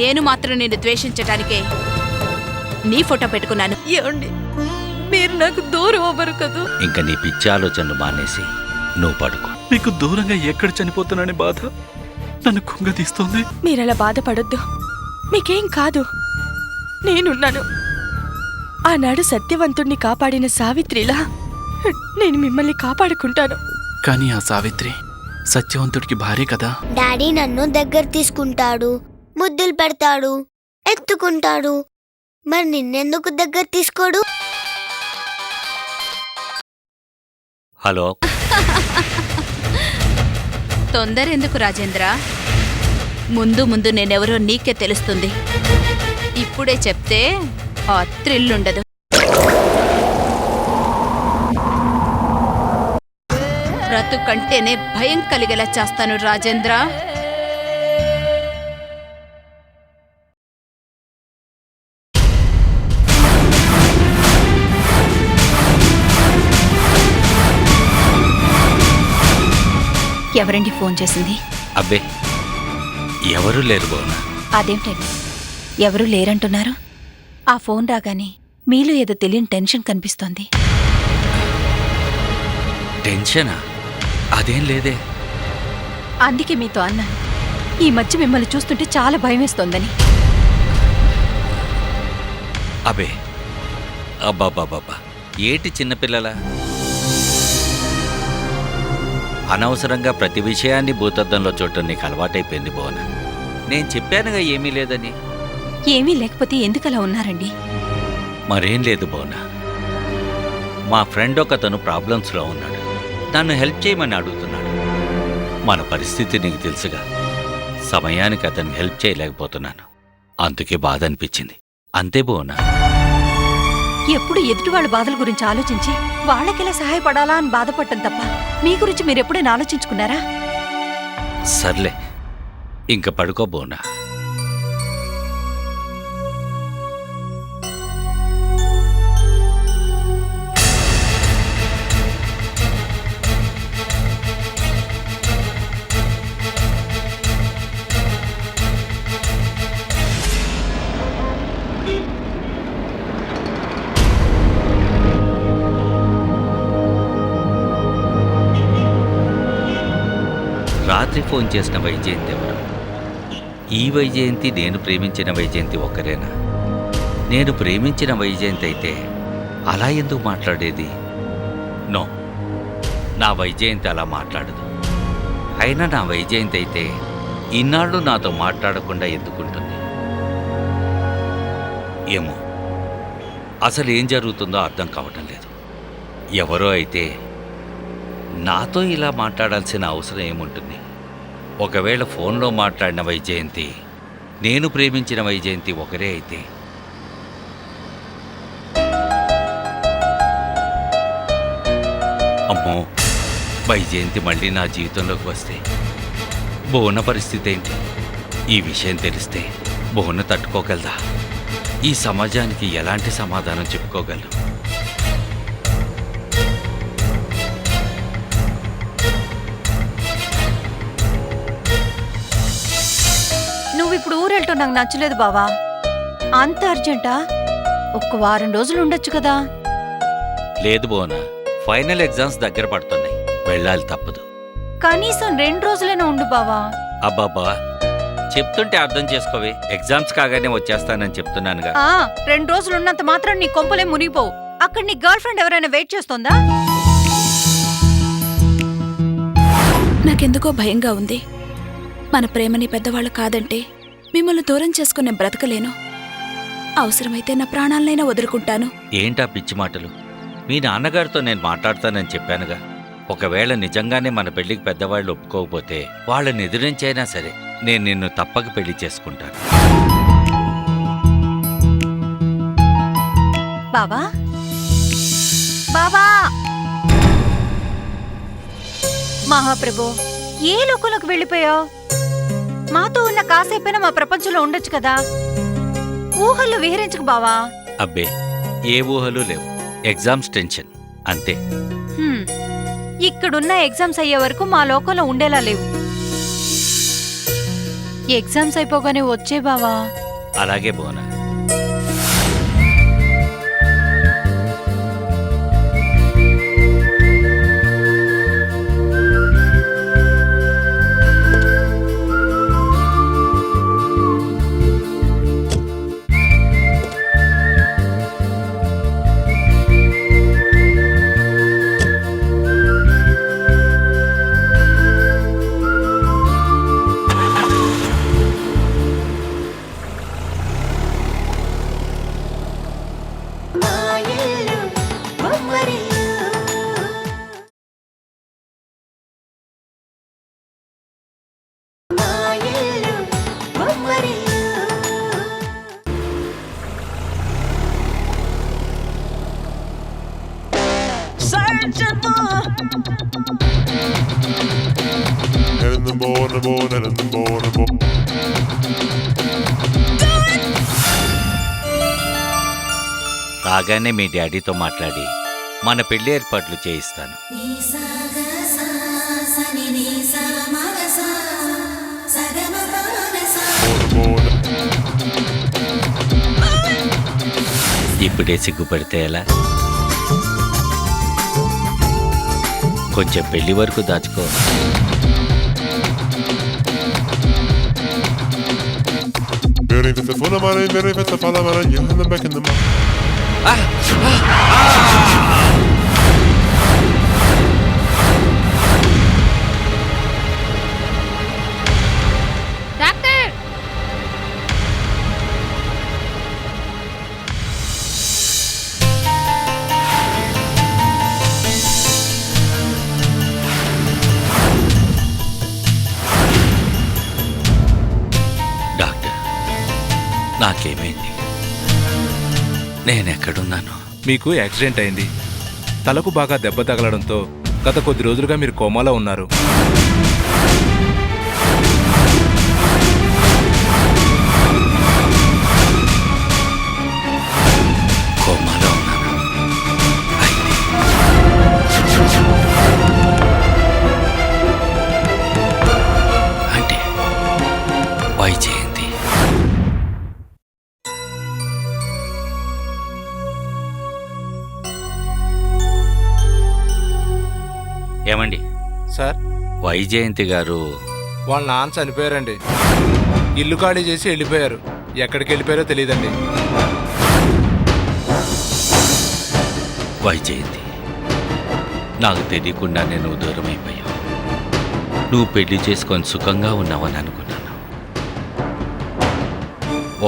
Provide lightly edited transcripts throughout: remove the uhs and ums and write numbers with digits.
నేను మాత్రం నిన్ను ద్వేషించటానికే నీ ఫోటో పెట్టుకున్నాను. ఏమండి, మీరు నాకు దూరం అవ్వరు కదా. ఇంకా నీ పిచ్చి ఆలోచనలు మానేసి నువ్వు పడుకో. మీకు దూరంగా ఎక్కడ చనిపోతున్నానని బాధ నన్ను కుంగతీస్తోంది. మీరలా బాధపడొద్దు, మీకేం కాదు, నేనున్నాను. ఆనాడు సత్యవంతుణ్ణి కాపాడిన సావిత్రిలా నేను మిమ్మల్ని కాపాడుకుంటాను. కానీ ఆ సావిత్రి సత్యవంతుడికి భార్య కదా. డాడీ నన్ను దగ్గర తీసుకుంటాడు, ముద్దులు పెడతాడు, ఎత్తుకుంటాడు. మరి నిన్నెందుకు దగ్గర తీసుకోడు? హలో, తొందర ఎందుకు రాజేంద్ర? ముందు ముందు నేనెవరో నీకే తెలుస్తుంది. ఇప్పుడే చెప్తే ఆ థ్రిల్లుండదు. బ్రతుకంటేనే భయం కలిగేలా చేస్తాను రాజేంద్ర. ఎవరండి ఫోన్ చేసింది? అబ్బే ఎవరూ లేరు బోనా. అదేంటండి ఎవరూ లేరంటున్నారు? ఆ ఫోన్ రాగానే మీలో ఏదో తెలియని టెన్షన్ కనిపిస్తోంది. టెన్షనా? అదేం లేదే. అందుకే మీతో అన్నాను, ఈ మధ్య మిమ్మల్ని చూస్తుంటే చాలా భయమేస్తోందని. అబే అబ్బాబాబాబా, ఏటి చిన్నపిల్లలా? అనవసరంగా ప్రతి విషయాన్ని భూతద్దంలో చూడటం నీకు అలవాటైపోయింది బోనా. నేను చెప్పానుగా ఏమీ లేదని. ఏమీ లేకపోతే ఎందుకలా ఉన్నారండి? మరేం లేదు బోనా, మా ఫ్రెండ్ ఒకతను ప్రాబ్లమ్స్లో ఉన్నాడు. నన్ను హెల్ప్ చేయమని అడుగుతున్నాడు. మన పరిస్థితి నీకు తెలుసుగా. సమయానికి అతన్ని హెల్ప్ చేయలేకపోతున్నాను. అందుకే బాధ అనిపించింది. అంతే బోనా. ఎప్పుడు ఎదుటి వాళ్ళ బాధల గురించి ఆలోచించి వాళ్ళకెలా సహాయపడాలా అని బాధపడటం తప్ప మీ గురించి మీరెప్పుడైనా ఆలోచించుకున్నారా? సర్లే, ఇంక పడుకో బోనా. రాత్రి ఫోన్ చేసిన వైజయంతి ఎవరు? ఈ వైజయంతి నేను ప్రేమించిన వైజయంతి ఒక్కరేనా? నేను ప్రేమించిన వైజయంతి అయితే అలా ఎందుకు మాట్లాడేది? నో, నా వైజయంతి అలా మాట్లాడదు. అయినా నా వైజయంతి అయితే ఇన్నాళ్ళు నాతో మాట్లాడకుండా ఎందుకుంటుంది? ఏమో, అసలు ఏం జరుగుతుందో అర్థం కావటం లేదు. ఎవరో అయితే నాతో ఇలా మాట్లాడాల్సిన అవసరం ఏముంటుంది? ఒకవేళ ఫోన్లో మాట్లాడిన వైజయంతి నేను ప్రేమించిన వైజయంతి ఒకరే అయితే, అమ్మో, వైజయంతి మళ్ళీ నా జీవితంలోకి వస్తే బోన పరిస్థితి ఏంటి? ఈ విషయం తెలిస్తే బోన తట్టుకోగలదా? ఈ సమాజానికి ఎలాంటి సమాధానం చెప్పుకోగలరు? నువ్విప్పుడు ఊరెళ్ళటం నాకు నచ్చలేదు బావా. అంత అర్జెంటా? ఒక్క వారం రోజులు ఉండొచ్చు కదా. లేదు బోనా, ఫైనల్ ఎగ్జామ్స్ దగ్గర పడుతున్నాయి, వెళ్ళాలి తప్పదు. కనీసం 2 రోజులైనా ఉండు బావా. అబ్బాబ్బా, చెప్తుంటే అర్థం చేసుకోవే. ఎగ్జామ్స్ కాగానే వచ్చేస్తానని చెప్తున్నానుగా. 2 రోజులు ఉన్నంత మాత్రం నీ కొంపలే మునిగిపోవు. అక్కడ నీ గర్ల్ ఫ్రెండ్ ఎవరైనా వెయిట్ చేస్తోందా? నాకెందుకో భయంగా ఉంది. మన ప్రేమని పెద్దవాళ్ళు కాదంటే మిమ్మల్ని దూరం చేసుకుని నేను బ్రతకలేను. అవసరమైతే నా ప్రాణాలనైనా వదులుకుంటాను. ఏంటా పిచ్చి మాటలు? మీ నాన్నగారితో నేను మాట్లాడతానని చెప్పానుగా. ఒకవేళ నిజంగానే మన పెళ్లికి పెద్దవాళ్ళు ఒప్పుకోకపోతే వాళ్ళని ఎదిరించైనా సరే నేను నిన్ను తప్పక పెళ్లి చేసుకుంటాను. బావా, బావా, మహాప్రభు, ఏ లోకంలోకి వెళ్ళిపోయావు? మాతో ఉన్న కాసేపైనా మా ప్రపంచంలో ఉండొచ్చు కదా. ఊహల్లో విహరించకు బావా. అబ్బే, ఏ ఊహలు లేవు. ఎగ్జామ్స్ టెన్షన్ అంతే. ఇక్కడున్న ఎగ్జామ్స్ అయ్యే వరకు మా లోకంలో ఉండేలా లేవు. ఎగ్జామ్స్ అయిపోగానే వచ్చే బావా. అలాగే బోనా. రాగానే మీ డాడీతో మాట్లాడి మన పెళ్లి ఏర్పాట్లు చేయిస్తాను. ఇప్పుడే సిగ్గుపడితే ఎలా? కొంచెం పెళ్లి వరకు దాచుకో. డాక్టర్, డాక్టర్, నాకేమైంది? నేనెక్కడున్నాను? మీకు యాక్సిడెంట్ అయింది. తలకు బాగా దెబ్బ తగలడంతో గత కొద్ది రోజులుగా మీరు కోమాలో ఉన్నారు. కోమాలో ఉన్నాను. అయితే అంటే వైజయంతి. ఏమండి సార్, వైజయంతి గారు వాళ్ళ నాన్న చనిపోయారండి. ఇల్లు ఖాళీ చేసి వెళ్ళిపోయారు. ఎక్కడికి వెళ్ళిపోయారో తెలియదండి. వైజయంతి, నాకు తెలియకుండానే నువ్వు దూరం అయిపోయావు. నువ్వు పెళ్లి చేసుకొని సుఖంగా ఉన్నావని అనుకున్నాను.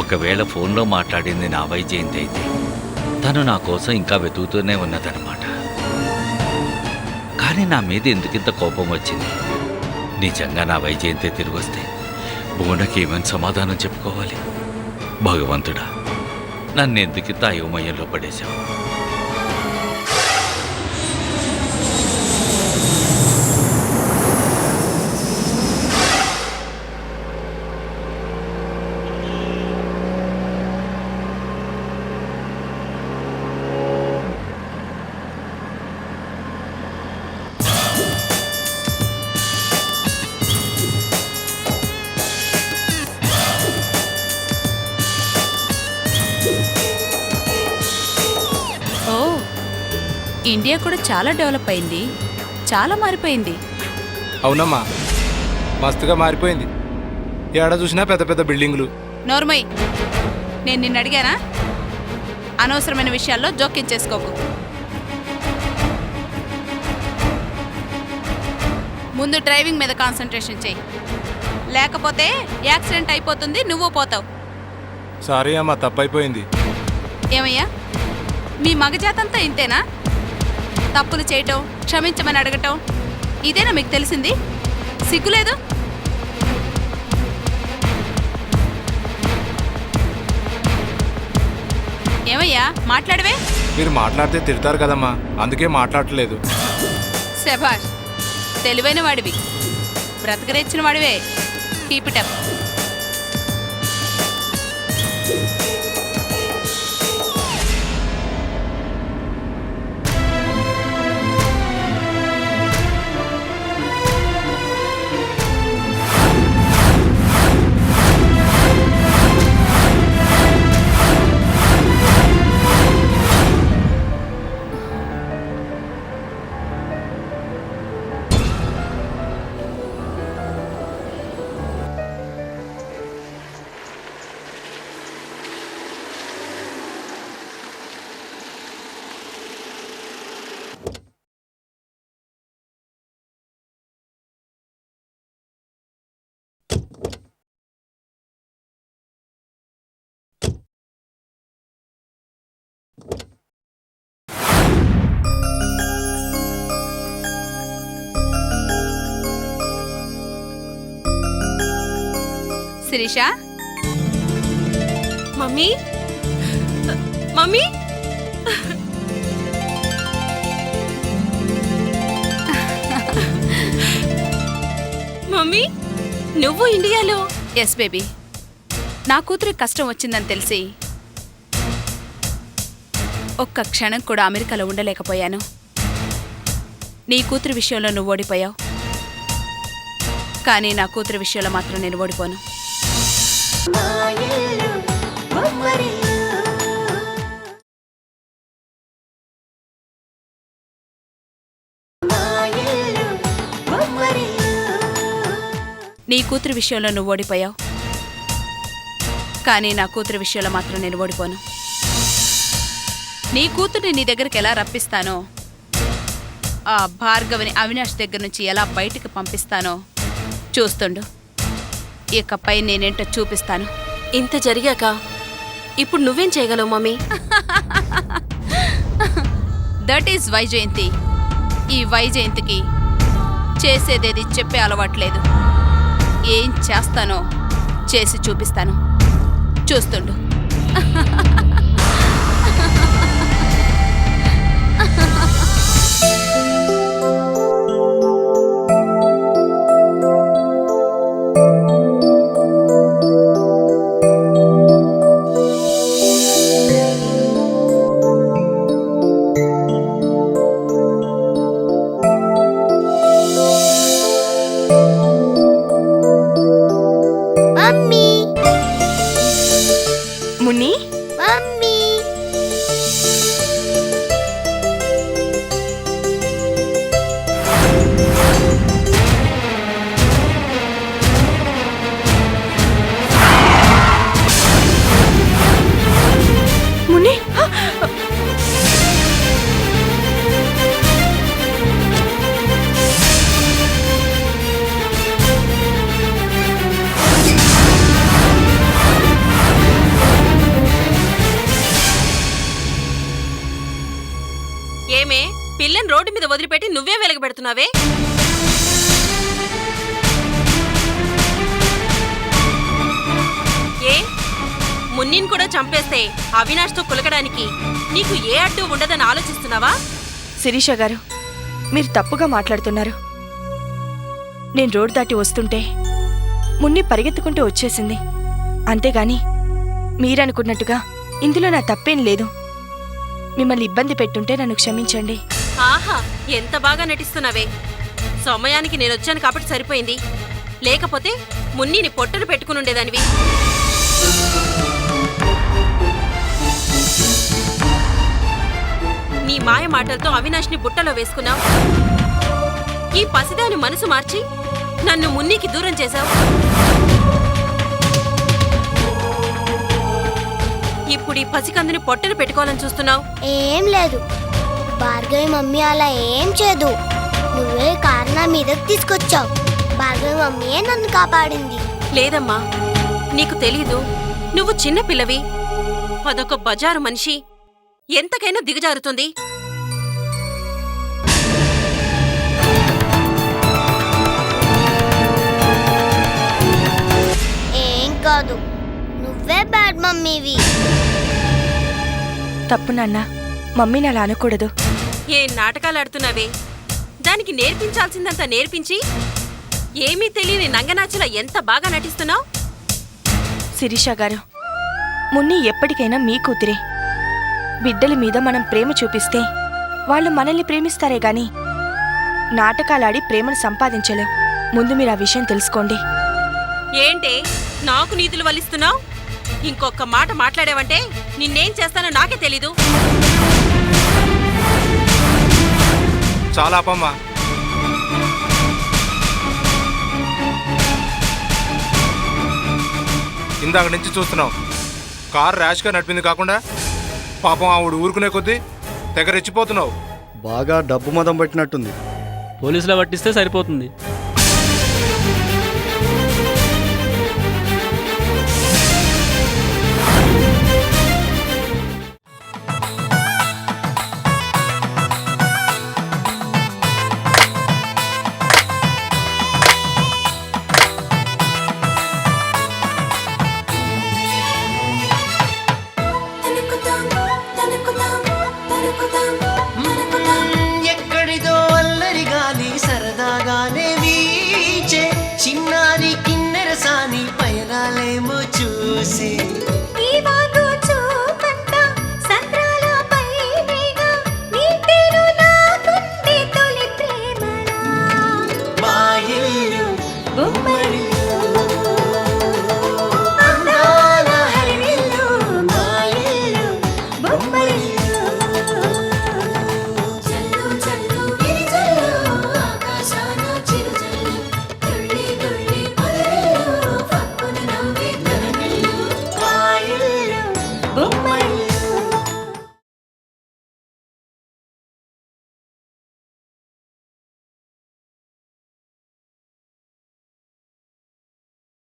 ఒకవేళ ఫోన్లో మాట్లాడింది నా వైజయంతి అయితే తను నా కోసం ఇంకా వెతుకుతూనే ఉన్నదన్నమాట. కానీ నా మీద ఎందుకింత కోపం వచ్చింది? నిజంగా నా వైజయంతి తిరిగి వస్తే బోనకి ఏమని సమాధానం చెప్పుకోవాలి? భగవంతుడా, నన్ను ఎందుకింత అయోమయంలో పడేశావు? ఓ, ఇండియా కూడా చాలా డెవలప్ అయింది, చాలా మారిపోయింది. అవునమ్మా, మస్తుగా మారిపోయింది. ఏడ చూసినా పెద్ద పెద్ద బిల్డింగులు. నోర్మయ్, నేను నిన్ను అడిగానా? అనవసరమైన విషయాల్లో జోక్యం చేసుకోకు. ముందు డ్రైవింగ్ మీద కాన్సన్ట్రేషన్ చెయ్యి, లేకపోతే యాక్సిడెంట్ అయిపోతుంది, నువ్వు పోతావు. సారీ అమ్మా, తప్పైపోయింది. ఏమయ్యా, మీ మగజాతంతా ఇంతేనా? తప్పులు చేయటం, క్షమించమని అడగటం, ఇదేనా మీకు తెలిసింది? సిగ్గులేదు? ఏమయ్యా, మాట్లాడవే. మీరు మాట్లాడితే తిడతారు కదమ్మా, అందుకే మాట్లాడట్లేదు. శభాష్, తెలివైన వాడివి, బ్రతకరెచ్చిన వాడివే. Keep it up. Sirisha mummy mummy mummy నువ్వు ఇండియాలో? ఎస్ బేబీ, నా కూతురికి కష్టం వచ్చిందని తెలిసి ఒక్క క్షణం కూడా అమెరికాలో ఉండలేకపోయాను. నీ కూతురు విషయంలో నువ్వు ఓడిపోయావు, కానీ నా కూతురు విషయంలో మాత్రం నేను ఓడిపోను. నీ కూతురు విషయంలో నువ్వు ఓడిపోయావు, కానీ నా కూతురు విషయంలో మాత్రం నేను ఓడిపోను. నీ కూతుర్ని నీ దగ్గరికి ఎలా రప్పిస్తానో, ఆ భార్గవిని అవినాష్ దగ్గర నుంచి ఎలా బయటికి పంపిస్తానో చూస్తుండు. ఇకపై నేనేంటో చూపిస్తాను. ఇంత జరిగాక ఇప్పుడు నువ్వేం చేయగలవు మమ్మీ? That is Vyjayanthi. ఈ వైజయంతికి చేసేదేది చెప్పే అలవాట్లేదు. ఏం చేస్తానో చేసి చూపిస్తాను, చూస్తుండు. మమ్మీ ముని, మమ్మీ ముని, ఏమే పిల్లని రోడ్డు మీద వదిలిపెట్టి నువ్వే వెలగబెడుతున్నావే? ఏ మున్నిని కూడా చంపేస్తే అవినాష్తో కులకడానికి నీకు ఏ అడ్డు ఉండదని ఆలోచిస్తున్నావా? శిరీష గారు, మీరు తప్పుగా మాట్లాడుతున్నారు. నేను రోడ్ దాటి వస్తుంటే మున్ని పరిగెత్తుకుంటూ వచ్చేసింది, అంతేగాని మీరనుకున్నట్టుగా ఇందులో నా తప్పేం లేదు. మిమ్మల్ని ఇబ్బంది పెట్టుంటే నన్ను క్షమించండి. ఆహా, ఎంత బాగా నటిస్తున్నావే! సమయానికి నేనొచ్చాను కాబట్టి సరిపోయింది, లేకపోతే మున్నిని పొట్టలు పెట్టుకుని ఉండేదానివి. నీ మాయ మాటలతో అవినాష్ని బుట్టలో వేసుకున్నావు. ఈ పసిదాని మనసు మార్చి నన్ను మున్నికి దూరం చేశావు. ఇప్పుడు ఈ పసికందుని పొట్టలు పెట్టుకోవాలని చూస్తున్నావు. ఏం లేదు, భార్గవి మమ్మీ అలా ఏం చేయదు. నువ్వే కారణం మీదకి తీసుకొచ్చావు. భార్గవి మమ్మీయే నన్ను కాపాడింది. లేదమ్మా, నీకు తెలీదు. నువ్వు చిన్న పిల్లవి. అదొక బజారు మనిషి, ఎంతకైనా దిగజారుతుంది. ఏం కాదు, నువ్వే బ్యాడ్ మమ్మీవి. తప్పు నాన్న, మమ్మీని అలా అనకూడదు. ఏ నాటకాలు ఆడుతున్నావే? దానికి నేర్పించాల్సిందంతా నేర్పించి ఏమీ తెలియని నంగనాచులా ఎంత బాగా నటిస్తున్నావు. శిరీష గారు, మున్ని ఎప్పటికైనా మీ కూతురే. బిడ్డల మీద మనం ప్రేమ చూపిస్తే వాళ్ళు మనల్ని ప్రేమిస్తారే గాని నాటకాలాడి ప్రేమను సంపాదించలేం. ముందు మీరు ఆ విషయం తెలుసుకోండి. ఏంటే నాకు నీతులు వల్లిస్తున్నావు? ఇంకొక మాట మాట్లాడావంటే నిన్నేం చేస్తానో నాకే తెలీదు. చాలా అపమ్మా. ఇందాక నుంచి చూస్తున్నావు, కారు ర్యాష్గా నడిపింది కాకుండా పాపం ఆవిడ ఊరుకునే కొద్దీ తెగ రెచ్చిపోతున్నావు. బాగా డబ్బు మదం పట్టినట్టుంది. పోలీసులో పట్టిస్తే సరిపోతుంది. Bum.